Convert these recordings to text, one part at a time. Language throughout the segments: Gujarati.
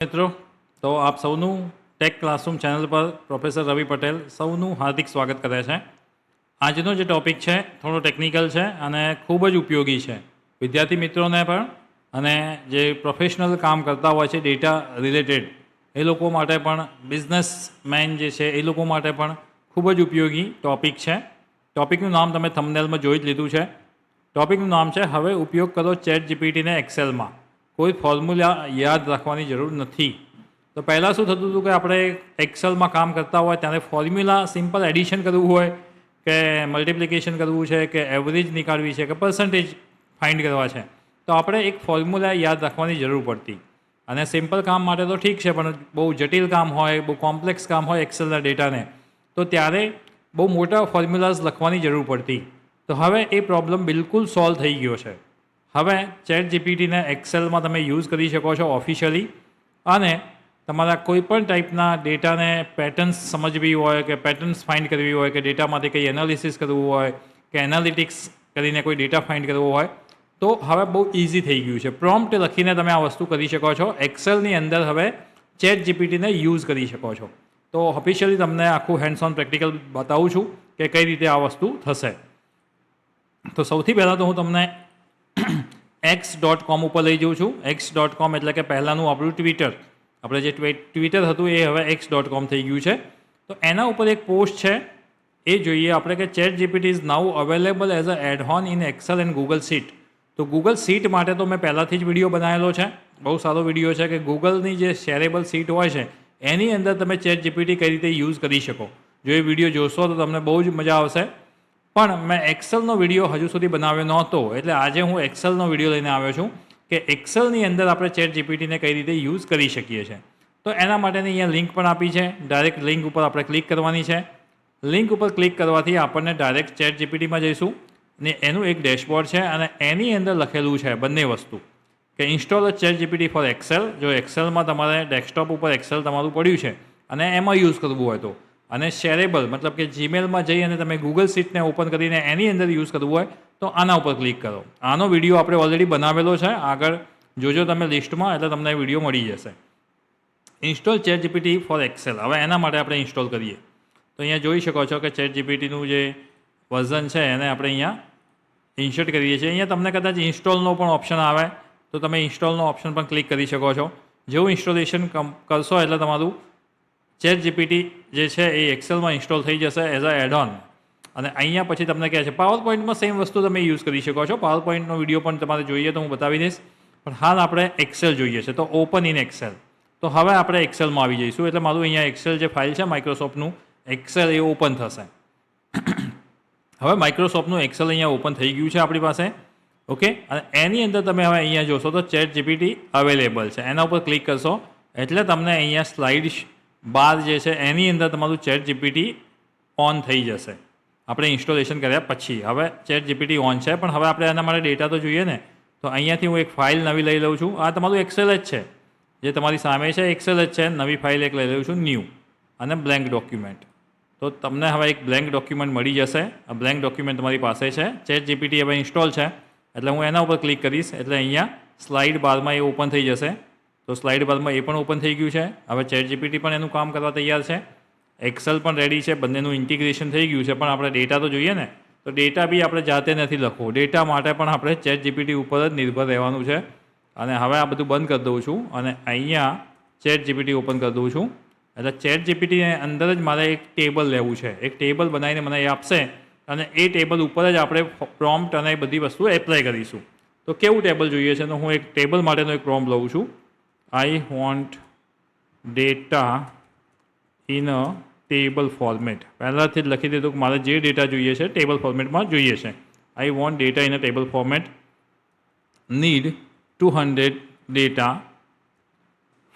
મિત્રો, તો આપ સૌનું ટેક ક્લાસરૂમ ચેનલ પર પ્રોફેસર રવિ પટેલ સૌનું હાર્દિક સ્વાગત કરે છે. આજનો જે ટૉપિક છે થોડો ટેકનિકલ છે અને ખૂબ જ ઉપયોગી છે વિદ્યાર્થી મિત્રોને પણ, અને જે પ્રોફેશનલ કામ કરતા હોય છે ડેટા રિલેટેડ એ લોકો માટે પણ, બિઝનેસમેન જે છે એ લોકો માટે પણ ખૂબ જ ઉપયોગી ટૉપિક છે. ટૉપિકનું નામ તમે થંબનેલમાં જોઈ જ લીધું છે. ટૉપિકનું નામ છે હવે ઉપયોગ કરો ચેટ જીપીટીને એક્સેલમાં. કોઈ ફોર્મ્યુલા યાદ રાખવાની જરૂર નથી. તો પહેલાં શું થતું હતું કે આપણે એક્સેલમાં કામ કરતા હોય ત્યારે ફોર્મ્યુલા સિમ્પલ એડિશન કરવું હોય કે મલ્ટિપ્લિકેશન કરવું છે કે એવરેજ નીકાળવી છે કે પર્સન્ટેજ ફાઇન્ડ કરવા છે, તો આપણે એક ફોર્મ્યુલા યાદ રાખવાની જરૂર પડતી. અને સિમ્પલ કામ માટે તો ઠીક છે, પણ બહુ જટિલ કામ હોય, બહુ કોમ્પ્લેક્સ કામ હોય એક્સેલના ડેટાને, તો ત્યારે બહુ મોટા ફોર્મ્યુલાઝ લખવાની જરૂર પડતી. તો હવે એ પ્રોબ્લેમ બિલકુલ સોલ્વ થઈ ગયો છે. હવે ચેટ જીપીટીને એક્સેલમાં તમે યુઝ કરી શકો છો ઓફિશિયલી, અને તમારા કોઈપણ ટાઈપના ડેટાને પેટર્ન્સ સમજવી હોય કે પેટર્ન્સ ફાઇન્ડ કરવી હોય કે ડેટામાંથી કંઈ એનાલિસિસ કરવું હોય કે એનાલિટિક્સ કરીને કોઈ ડેટા ફાઇન્ડ કરવો હોય, તો હવે બહુ ઇઝી થઈ ગયું છે. પ્રોમ્પ્ટ લખીને તમે આ વસ્તુ કરી શકો છો. એક્સેલની અંદર હવે ચેટ જીપીટીને યુઝ કરી શકો છો. તો ઓફિશિયલી તમને આખું હેન્ડ્સ ઓન પ્રેક્ટિકલ બતાવું છું કે કઈ રીતે આ વસ્તુ થશે. તો સૌથી પહેલાં તો હું તમને x.com ઉપર લઈ જાઉં છું. x.com એટલે કે પહેલાંનું આપણું ટ્વિટર. આપણે જે ટ્વિટર હતું એ હવે x.com થઈ ગયું છે. તો એના ઉપર એક પોસ્ટ છે, એ જોઈએ આપણે કે chat GPT is now available as a addon in Excel and Google sheet. તો ગૂગલ સીટ માટે તો મેં પહેલાંથી જ વિડીયો બનાવેલો છે. બહુ સારો વિડીયો છે કે ગૂગલની જે શેરેબલ સીટ હોય છે એની અંદર તમે ચેટ જીપીટી કઈ રીતે યુઝ કરી શકો. જો એ વિડીયો જોશો તો તમને બહુ જ મજા આવશે. પણ મેં એક્સેલનો વિડીયો હજુ સુધી બનાવ્યો નહોતો, એટલે આજે હું એક્સેલનો વિડીયો લઈને આવ્યો છું કે એક્સેલની અંદર આપણે ચેટ જીપીટીને કઈ રીતે યુઝ કરી શકીએ છીએ. તો એના માટેની અહીંયા લિંક પણ આપી છે. ડાયરેક્ટ લિંક ઉપર આપણે ક્લિક કરવાની છે. લિંક ઉપર ક્લિક કરવાથી આપણને ડાયરેક્ટ ચેટ જીપીટીમાં જઈશું ને એનું એક ડેશબોર્ડ છે અને એની અંદર લખેલું છે બંને વસ્તુ કે install a chat GPT for Excel. જો એક્સેલમાં તમારે ડેસ્કટોપ ઉપર એક્સેલ તમારું પડ્યું છે અને એમાં યુઝ કરવું હોય તો, અને શેરેબલ મતલબ કે જીમેલમાં જઈ અને તમે ગૂગલ સીટને ઓપન કરીને એની અંદર યુઝ કરવું હોય તો આના ઉપર ક્લિક કરો. આનો વિડીયો આપણે ઓલરેડી બનાવેલો છે, આગળ જોજો તમે લિસ્ટમાં, એટલે તમને વિડીયો મળી જશે. Install chat GPT for Excel. હવે એના માટે આપણે ઇન્સ્ટોલ કરીએ. તો અહીંયા જોઈ શકો છો કે ચેટ જીપીટીનું જે વર્ઝન છે એને આપણે અહીંયા ઇન્સર્ટ કરીએ છીએ. અહીંયા તમને કદાચ ઇન્સ્ટોલનો પણ ઓપ્શન આવે તો તમે ઇન્સ્ટોલનો ઓપ્શન પણ ક્લિક કરી શકો છો. જેવું ઇન્સ્ટોલેશન કરશો એટલે તમારું ચેટ જીપીટી જે છે એ એક્સેલમાં ઇન્સ્ટોલ થઈ જશે એઝ અ એડ ઓન. અને અહીંયા પછી તમને કહે છે પાવર પોઈન્ટમાં સેમ વસ્તુ તમે યુઝ કરી શકો છો. પાવર પોઈન્ટનો વિડીયો પણ તમારે જોઈએ તો હું બતાવી દઈશ, પણ હાલ આપણે એક્સેલ જોઈએ છે તો ઓપન ઇન એક્સેલ. તો હવે આપણે એક્સેલમાં આવી જઈશું, એટલે મારું અહીંયા એક્સેલ જે ફાઇલ છે માઇક્રોસોફ્ટનું એક્સેલ એ ઓપન થશે. હવે માઇક્રોસોફ્ટનું એક્સેલ અહીંયા ઓપન થઈ ગયું છે આપણી પાસે. ઓકે, અને એની અંદર તમે હવે અહીંયા જોશો તો ચેટ જીપીટી અવેલેબલ છે, એના ઉપર ક્લિક કરશો એટલે તમને અહીંયા સ્લાઇડ બાર જે છે એની અંદર તમારું ચેટ જીપીટી ઓન થઈ જશે આપણે ઇન્સ્ટોલેશન કર્યા પછી. હવે ચેટ જીપીટી ઓન છે, પણ હવે આપણે એના માટે ડેટા તો જોઈએ ને. તો અહીંયાથી હું એક ફાઇલ નવી લઈ લઉં છું. આ તમારું એક્સેલ જ છે, જે તમારી સામે છે એક્સેલ જ છે. નવી ફાઇલ એક લઈ લઉં છું, ન્યૂ, અને બ્લેન્ક ડોક્યુમેન્ટ. તો તમને હવે એક બ્લેન્ક ડોક્યુમેન્ટ મળી જશે. આ બ્લેન્ક ડોક્યુમેન્ટ તમારી પાસે છે. ચેટ જીપીટી હવે ઇન્સ્ટોલ છે એટલે હું એના ઉપર ક્લિક કરીશ એટલે અહીંયા સ્લાઇડ બારમાં એ ઓપન થઈ જશે. તો સ્લાઇડ બારમાં એ પણ ઓપન થઈ ગયું છે. હવે ચેટ જીપીટી પણ એનું કામ કરવા તૈયાર છે. એક્સેલ પણ રેડી છે, બંનેનું ઇન્ટિગ્રેશન થઈ ગયું છે. પણ આપણે ડેટા તો જોઈએ ને, તો ડેટા બી આપણે જાતે નથી લખવો. ડેટા માટે પણ આપણે ચેટ જીપીટી ઉપર જ નિર્ભર રહેવાનું છે. અને હવે આ બધું બંધ કરી દઉં છું અને અહીંયા ચેટ જીપીટી ઓપન કરી દઉં છું. એટલે ચેટ જીપીટીની અંદર જ મારે એક ટેબલ લેવું છે. એક ટેબલ બનાવીને મને એ આપશે અને એ ટેબલ ઉપર જ આપણે પ્રોમ્પ્ટ અને એ બધી વસ્તુ એપ્લાય કરીશું. તો કેવું ટેબલ જોઈએ છે? તો હું એક ટેબલ માટેનો એક પ્રોમ્પ્ટ લઉં છું. આઈ want data in a table format. પહેલાંથી જ લખી દીધું કે મારે જે ડેટા જોઈએ છે ટેબલ ફોર્મેટમાં જોઈએ છે. I want data in a table format, need 200 data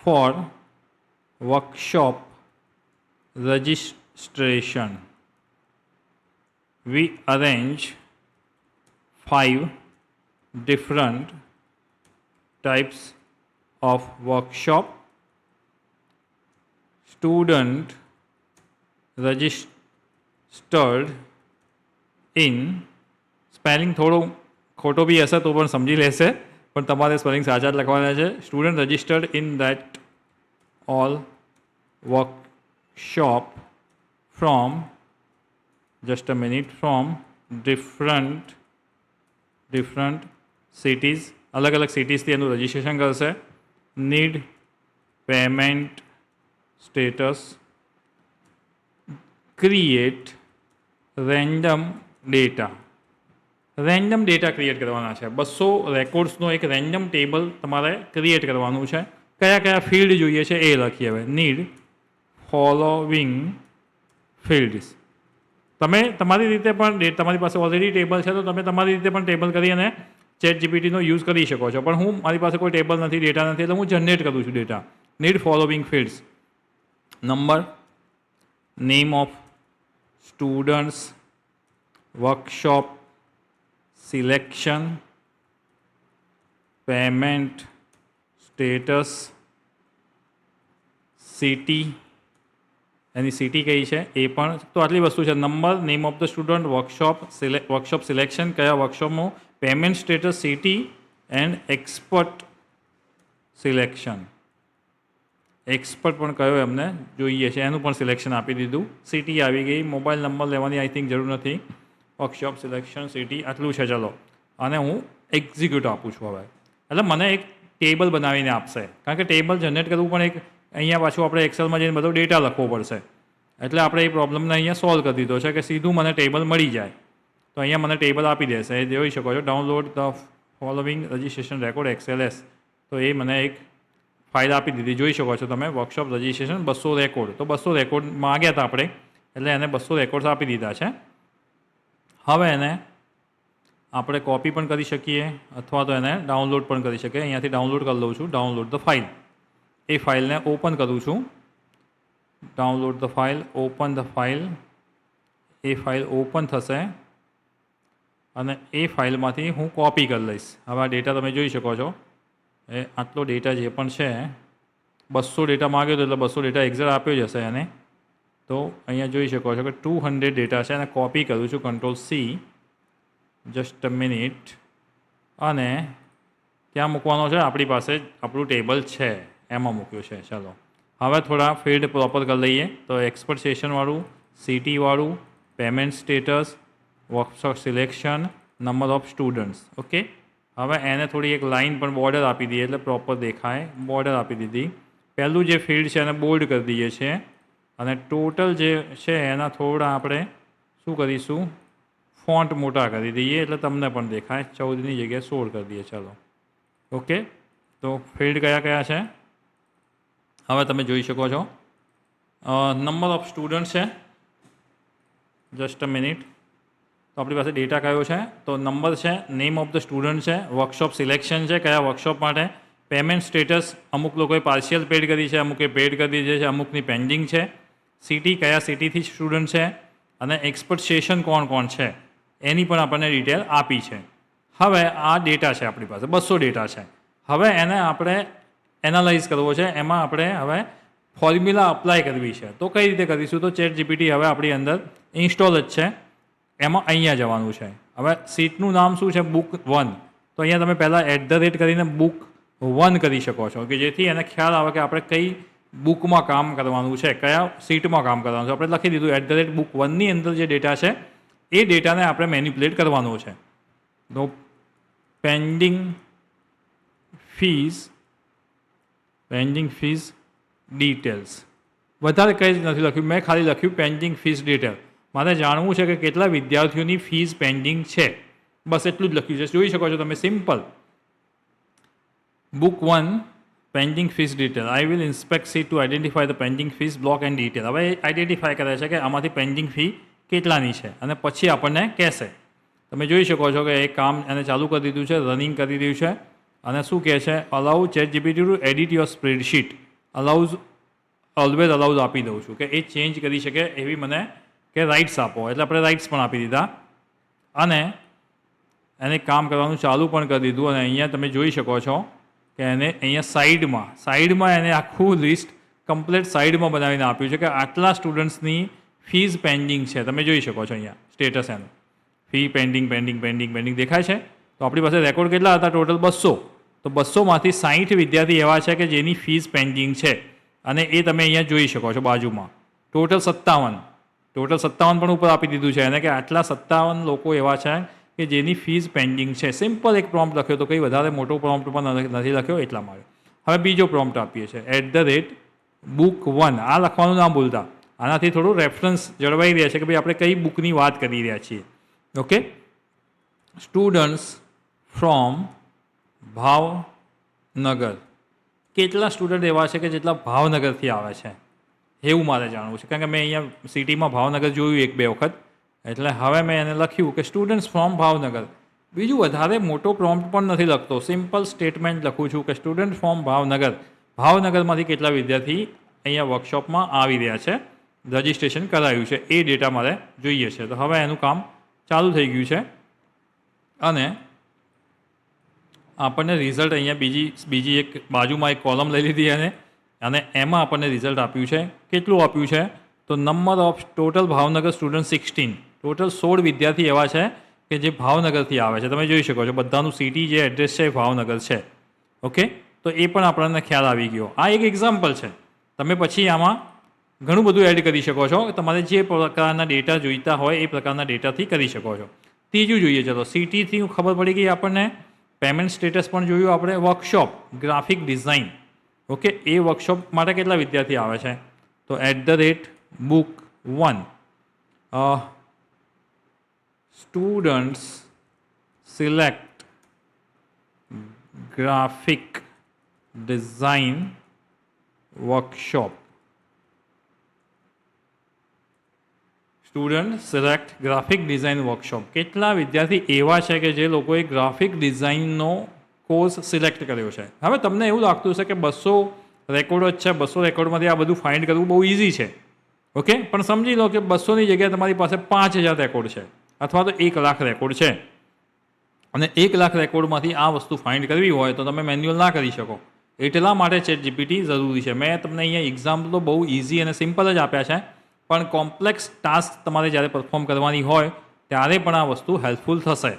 for workshop registration. We arrange 5 different types of workshop. Student registered in, spelling થોડું ખોટો બી હશે તો પણ સમજી લેશે, પણ તમારે સ્પેલિંગ સાચા જ લખવાના છે. Student registered in that all workshop from just a minute from different cities, अलग अलग cities થી એનું રજિસ્ટ્રેશન કરશે. need payment status, create random data. Random data create કરવાના છે. 200 રેકોર્ડ્સનો એક રેન્ડમ ટેબલ તમારે ક્રિએટ કરવાનું છે. કયા કયા ફિલ્ડ જોઈએ છે એ લખીએ હવે. Need following fields. તમે તમારી રીતે પણ તમારી પાસે ઓલરેડી ટેબલ છે તો તમે તમારી રીતે પણ ટેબલ કરી અને ચેટ જીપીટીનો યુઝ કરી શકો છો. પણ હું મારી પાસે કોઈ ટેબલ નથી, ડેટા નથી, એટલે હું જનરેટ કરું છું data. Need following fields. Number, name of students, workshop, selection, payment status, city, any city કઈ છે એ પણ. તો આટલી વસ્તુ છે. Number, name of the student, workshop selection, કયા વર્કશોપમાં, payment status, city and expert selection. Expert પણ કયો એમને જોઈએ છે એનું પણ સિલેક્શન આપી દીધું. સિટી આવી ગઈ. મોબાઈલ નંબર લેવાની આઈ થિંક જરૂર નથી. વર્કશોપ સિલેક્શન, સિટી, આટલું છે. ચલો, અને હું એક્ઝિક્યુટ આપું છું હવે. એટલે મને એક ટેબલ બનાવીને આપશે, કારણ કે ટેબલ જનરેટ કરવું પણ એક અહીંયા પાછું આપણે એક્સેલમાં જઈને બધો ડેટા લખવો પડશે. એટલે આપણે એ પ્રોબ્લેમને અહીંયા સોલ્વ કરી દીધો છે કે સીધું મને ટેબલ મળી જાય. તો અહીંયા મને ટેબલ આપી દેશે. એ જોઈ શકો છો. Download the following registration record XLS. તો એ મને એક ફાઇલ આપી દીધી. જોઈ શકો છો તમે. Workshop registration 200 record. તો 200 રેકોર્ડ માગ્યા હતા આપણે, એટલે એને 200 રેકોર્ડ્સ આપી દીધા છે. હવે એને આપણે કોપી પણ કરી શકીએ અથવા તો એને ડાઉનલોડ પણ કરી શકીએ. અહીંયાથી ડાઉનલોડ કરી લઉં છું. Download the file. એ ફાઇલને ઓપન કરું છું. Download the file, open the file. A file open થશે અને એ ફાઇલમાંથી હું કોપી કરી લઈશ. હવે આ ડેટા તમે જોઈ શકો છો. એ આટલો ડેટા જે પણ છે 200 ડેટા માગ્યો હતો એટલે 200 ડેટા એક્ઝેક્ટ આપ્યો જ હશે એને. તો અહીંયા જોઈ શકો છો કે 200 ડેટા છે અને કોપી કરું છું. Ctrl+C, just a minute. અને ત્યાં મૂકવાનો છે આપણી પાસે આપણું ટેબલ છે એમાં મૂક્યું છે. ચાલો હવે થોડા ફિલ્ડ પ્રોપર કરી લઈએ. તો એક્સપર્ટ સેશનવાળું, સિટીવાળું, payment status, workshop selection, number of students. Okay, હવે એને થોડી એક લાઇન પણ બોર્ડર આપી દઈએ એટલે પ્રોપર દેખાય. બોર્ડર આપી દીધી. પહેલું જે ફિલ્ડ છે એને બોલ્ડ કરી દઈએ છીએ અને ટોટલ જે છે એના થોડા આપણે શું કરીશું, ફોન્ટ મોટા કરી દઈએ એટલે તમને પણ દેખાય. 14ની જગ્યાએ 16 કરી દઈએ. ચાલો, ઓકે. તો ફિલ્ડ કયા કયા છે હવે તમે જોઈ શકો છો. નંબર ઓફ સ્ટુડન્ટ છે. Just a minute. તો આપણી પાસે ડેટા કયો છે? તો નંબર છે, નેમ ઓફ ધ સ્ટુડન્ટ છે, વર્કશોપ સિલેક્શન છે, કયા વર્કશોપ માટે, પેમેન્ટ સ્ટેટસ અમુક લોકોએ પાર્શિયલ પેડ કરી છે, અમુકે પેડ કરી દીધી છે, અમુકની પેન્ડિંગ છે, સિટી કયા સિટીથી સ્ટુડન્ટ છે, અને એક્સપર્ટ સેશન કોણ કોણ છે એની પણ આપણને ડિટેલ આપી છે. હવે આ ડેટા છે આપણી પાસે, 200 ડેટા છે. હવે એને આપણે એનાલાઇઝ કરવો છે. એમાં આપણે હવે ફોર્મ્યુલા અપ્લાય કરવી છે. તો કઈ રીતે કરીશું? તો ચેટ જીપીટી હવે આપણી અંદર ઇન્સ્ટોલ જ છે. એમાં અહીંયા જવાનું છે. હવે સીટનું નામ શું છે? બુક 1. તો અહીંયા તમે પહેલાં @ કરીને બુક 1 કરી શકો છો કે જેથી એને ખ્યાલ આવે કે આપણે કઈ બુકમાં કામ કરવાનું છે, કયા સીટમાં કામ કરવાનું છે. આપણે લખી દીધું @book 1ની અંદર જે ડેટા છે એ ડેટાને આપણે મેનિપ્યુલેટ કરવાનો છે. તો પેન્ડિંગ ફીઝ ડિટેલ્સ. વધારે કંઈ જ નથી લખ્યું. મેં ખાલી લખ્યું પેન્ડિંગ ફીઝ ડિટેલ. મારે જાણવું છે કે કેટલા વિદ્યાર્થીઓની ફીસ પેન્ડિંગ છે. બસ એટલું જ લખ્યું છે. જોઈ શકો છો તમે. Simple. Book 1 pending fees detail. I will inspect sheet to identify the pending fees block and detail. હવે આઈડેન્ટિફાય કરે છે કે આમાંથી પેન્ડિંગ ફી કેટલાની છે અને પછી આપણને કહેશે. તમે જોઈ શકો છો કે એ કામ એને ચાલુ કરી દીધું છે, રનિંગ કરી દીધું છે. અને શું કહે છે? Allow chat GPT to edit your spreadsheet. Always allows આપી દઉં છું કે એ ચેન્જ કરી શકે એવી મને કે રાઇટ્સ આપો. એટલે આપણે રાઇટ્સ પણ આપી દીધા અને એને કામ કરવાનું ચાલુ પણ કરી દીધું. અને અહીંયા તમે જોઈ શકો છો કે એને અહીંયા સાઈડમાં એને આખું લિસ્ટ કમ્પ્લીટ સાઈડમાં બનાવીને આપ્યું છે કે આટલા સ્ટુડન્ટ્સની ફીઝ પેન્ડિંગ છે. તમે જોઈ શકો છો અહીંયા સ્ટેટસ એનું. ફી પેન્ડિંગ દેખાય છે. તો આપણી પાસે રેકોર્ડ કેટલા હતા? ટોટલ 200. તો 200માંથી 60 વિદ્યાર્થી એવા છે કે જેની ફીઝ પેન્ડિંગ છે. અને એ તમે અહીંયા જોઈ શકો છો બાજુમાં ટોટલ 57 પણ ઉપર આપી દીધું છે અને કે આટલા 57 લોકો એવા છે કે જેની ફીસ પેન્ડિંગ છે. સિમ્પલ એક પ્રોમ્પ્ટ લખ્યો તો કંઈ વધારે મોટો પ્રોમ્પ્ટ પણ નથી લખ્યો એટલા માટે. હવે બીજો પ્રોમ્પ્ટ આપીએ છીએ @book1. આ લખવાનું ના ભૂલતા, આનાથી થોડું રેફરન્સ જળવાઈ રહ્યા છે કે ભાઈ આપણે કઈ બુકની વાત કરી રહ્યા છીએ. Okay, students from Bhavnagar. કેટલા સ્ટુડન્ટ એવા છે કે જેટલા ભાવનગરથી આવે છે એવું મારે જાણવું છે, કારણ કે મેં અહીંયા સિટીમાં ભાવનગર જોયું 1-2 વખત, એટલે હવે મેં એને લખ્યું કે સ્ટુડન્ટ્સ ફ્રોમ ભાવનગર. બીજું વધારે મોટો પ્રોમ્પ્ટ પણ નથી લખતો, સિમ્પલ સ્ટેટમેન્ટ લખું છું કે સ્ટુડન્ટ ફ્રોમ ભાવનગર. ભાવનગરમાંથી કેટલા વિદ્યાર્થી અહીંયા વર્કશોપમાં આવી રહ્યા છે, રજિસ્ટ્રેશન કરાયું છે, એ ડેટા મારે જોઈએ છે. તો હવે એનું કામ ચાલુ થઈ ગયું છે અને આપણને રિઝલ્ટ અહીંયા બીજી એક બાજુમાં એક કોલમ લઈ લીધી અને એમાં આપણને રિઝલ્ટ આપ્યું છે. કેટલું આપ્યું છે? તો number of total Bhavnagar student 16. Total 16 વિદ્યાર્થી એવા છે કે જે ભાવનગરથી આવે છે. તમે જોઈ શકો છો બધાનું સિટી જે એડ્રેસ છે એ ભાવનગર છે. ઓકે, તો એ પણ આપણને ખ્યાલ આવી ગયો. આ એક એક્ઝામ્પલ છે. તમે પછી આમાં ઘણું બધું એડ કરી શકો છો. તમારે જે પ્રકારના ડેટા જોઈતા હોય એ પ્રકારના ડેટાથી કરી શકો છો. ત્રીજું જોઈએ, ચલો સિટીથી ખબર પડી ગઈ આપણને. પેમેન્ટ સ્ટેટસ પણ જોયું આપણે. Workshop graphic design. ઓકે, એ વર્કશોપ માટે કેટલા વિદ્યાર્થી આવે છે? તો @book1 students select graphic design workshop. Student select graphic design workshop. કેટલા વિદ્યાર્થી એવા છે કે જે લોકોએ ગ્રાફિક ડિઝાઇનનો કોર્સ સિલેક્ટ કર્યો છે? હવે તમને એવું લાગતું હશે કે 200 રેકોર્ડો જ છે, 200 રેકોર્ડમાંથી આ બધું ફાઇન્ડ કરવું બહુ ઇઝી છે. ઓકે, પણ સમજી લો કે 200ની જગ્યાએ તમારી પાસે 5000 રેકોર્ડ છે અથવા તો 1 લાખ રેકોર્ડ છે અને 1 લાખ રેકોર્ડમાંથી આ વસ્તુ ફાઇન્ડ કરવી હોય તો તમે મેન્યુઅલ ના કરી શકો. એટલા માટે ChatGPT જરૂરી છે. મેં તમને અહીંયા એક્ઝામ્પલો બહુ ઇઝી અને સિમ્પલ જ આપ્યા છે, પણ કોમ્પ્લેક્સ ટાસ્ક તમારે જ્યારે પરફોર્મ કરવાની હોય ત્યારે પણ આ વસ્તુ હેલ્પફુલ થશે.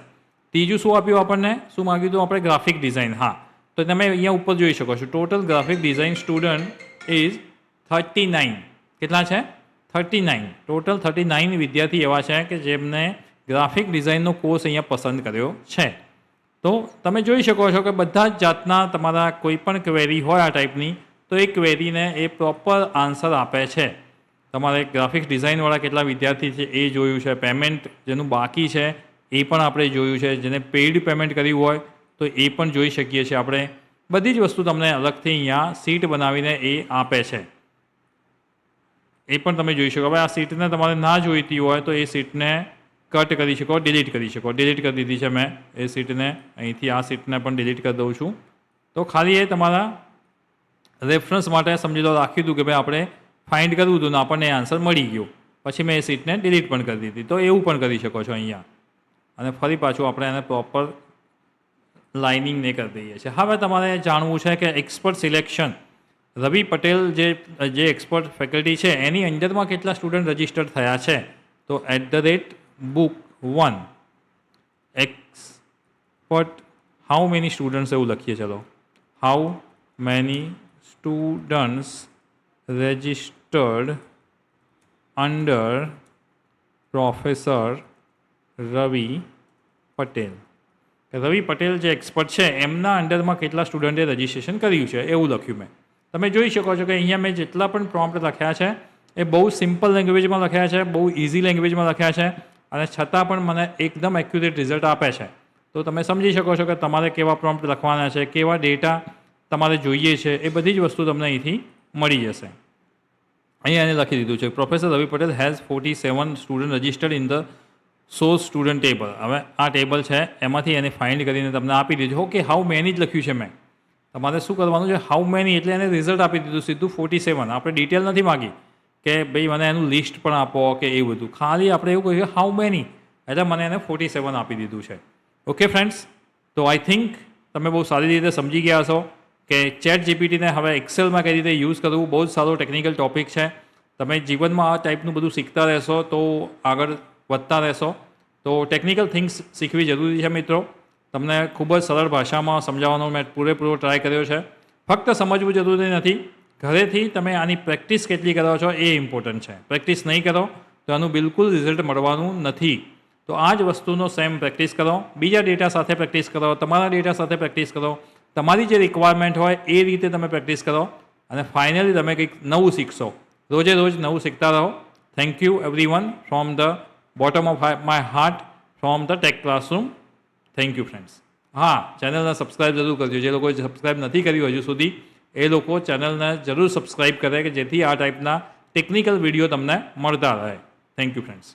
ત્રીજું શું આપ્યું આપણને? શું માગ્યું હતું આપણે? Graphic design. હા, તો તમે અહીંયા ઉપર જોઈ શકો છો total graphic design student is 39. કેટલા છે? 39. ટોટલ 39 વિદ્યાર્થી એવા છે કે જેમને ગ્રાફિક ડિઝાઇનનો કોર્સ અહીંયા પસંદ કર્યો છે. તો તમે જોઈ શકો છો કે બધા જ જાતના તમારા કોઈ પણ ક્વેરી હોય આ ટાઈપની તો એ ક્વેરીને એ પ્રોપર આન્સર આપે છે. તમારે ગ્રાફિક્સ ડિઝાઇનવાળા કેટલા વિદ્યાર્થી છે એ જોયું છે. પેમેન્ટ જેનું બાકી છે એ પણ આપણે જોયું છે. જેને પેઇડ પેમેન્ટ કર્યું હોય તો એ પણ જોઈ શકીએ છીએ આપણે. બધી જ વસ્તુ તમને અલગથી અહીંયા સીટ બનાવીને એ આપે છે, એ પણ તમે જોઈ શકો. હવે આ સીટને તમારે ના જોઈતી હોય તો એ સીટને કટ કરી શકો, ડિલીટ કરી શકો. ડિલીટ કરી દીધી છે મેં એ સીટને. અહીંથી આ સીટને પણ ડિલીટ કરી દઉં છું. તો ખાલી એ તમારા રેફરન્સ માટે સમજી લો રાખ્યું હતું કે ભાઈ આપણે ફાઇન્ડ કરવું હતું ને આપણને આન્સર મળી ગયો, પછી મેં એ સીટને ડિલીટ પણ કરી દીધી. તો એવું પણ કરી શકો છો અહીંયા. અને ફરી પાછું આપણે એને પ્રોપર લાઇનિંગને કરી દઈએ છીએ. હવે તમારે જાણવું છે કે એક્સપર્ટ સિલેક્શન રવિ પટેલ જે એક્સપર્ટ ફેકલ્ટી છે એની અંડરમાં કેટલા સ્ટુડન્ટ રજિસ્ટર થયા છે? તો @book1 expert how many students એવું લખીએ. ચલો, how many students registered under professor Ravi Patel. Ravi Patel જે એક્સપર્ટ છે એમના અંડરમાં કેટલા સ્ટુડન્ટે રજિસ્ટ્રેશન કર્યું છે એવું લખ્યું મેં. તમે જોઈ શકો છો કે અહીંયા મેં જેટલા પણ પ્રોમ્પ્ટ લખ્યા છે એ બહુ સિમ્પલ લેંગ્વેજમાં લખ્યા છે, બહુ ઇઝી લેંગ્વેજમાં લખ્યા છે અને છતાં પણ મને એકદમ એક્યુરેટ રિઝલ્ટ આપે છે. તો તમે સમજી શકો છો કે તમારે કેવા પ્રોમ્પ્ટ લખવાના છે, કેવા ડેટા તમારે જોઈએ છે, એ બધી જ વસ્તુ તમને અહીંથી મળી જશે. અહીંયા એને લખી દીધું છે professor Ravi Patel has 47 student registered in the source student table. હવે આ ટેબલ છે એમાંથી એને ફાઇન્ડ કરીને તમને આપી દીધું. ઓકે, હાઉ મેની જ લખ્યું છે મેં. તમારે શું કરવાનું છે? હાઉ મેની એટલે એને રિઝલ્ટ આપી દીધું સીધું 47. આપણે ડિટેલ નથી માગી કે ભાઈ મને એનું લિસ્ટ પણ આપો કે એ બધું. ખાલી આપણે એવું કહ્યું હાઉ મેની એટલે મને એને 47 આપી દીધું છે. ઓકે ફ્રેન્ડ્સ, તો આઈ થિંક તમે બહુ સારી રીતે સમજી ગયા હશો કે ChatGPTને હવે એક્સેલમાં કઈ રીતે યુઝ કરવું બહુ જ સારો ટેકનિકલ ટોપિક છે. તમે જીવનમાં આ ટાઈપનું બધું શીખતા રહેશો તો આગળ વધતા રહેશો. તો ટેકનિકલ થિંગ્સ શીખવી જરૂરી છે મિત્રો. તમને ખૂબ જ સરળ ભાષામાં સમજાવવાનો મેં પૂરેપૂરો ટ્રાય કર્યો છે. ફક્ત સમજવું જરૂરી નથી, ઘરેથી તમે આની પ્રેક્ટિસ કેટલી કરો છો એ ઇમ્પોર્ટન્ટ છે. પ્રેક્ટિસ નહીં કરો તો આનું બિલકુલ રિઝલ્ટ મળવાનું નથી. તો આ જ વસ્તુનો સેમ પ્રેક્ટિસ કરો, બીજા ડેટા સાથે પ્રેક્ટિસ કરો, તમારા ડેટા સાથે પ્રેક્ટિસ કરો, તમારી જે રિક્વાયરમેન્ટ હોય એ રીતે તમે પ્રેક્ટિસ કરો અને ફાઇનલી તમે કંઈક નવું શીખશો. રોજે રોજ નવું શીખતા રહો. Thank you everyone from the bottom of my heart from the tech classroom. Thank you friends. હા, ચેનલને સબસ્ક્રાઈબ જરૂર કરજો. જે લોકોએ સબસ્ક્રાઈબ નથી કર્યું હજુ સુધી એ લોકો ચેનલને જરૂર સબસ્ક્રાઈબ કરે કે જેથી આ ટાઈપના ટેકનિકલ વિડીયો તમને મળતા રહે. Thank you friends.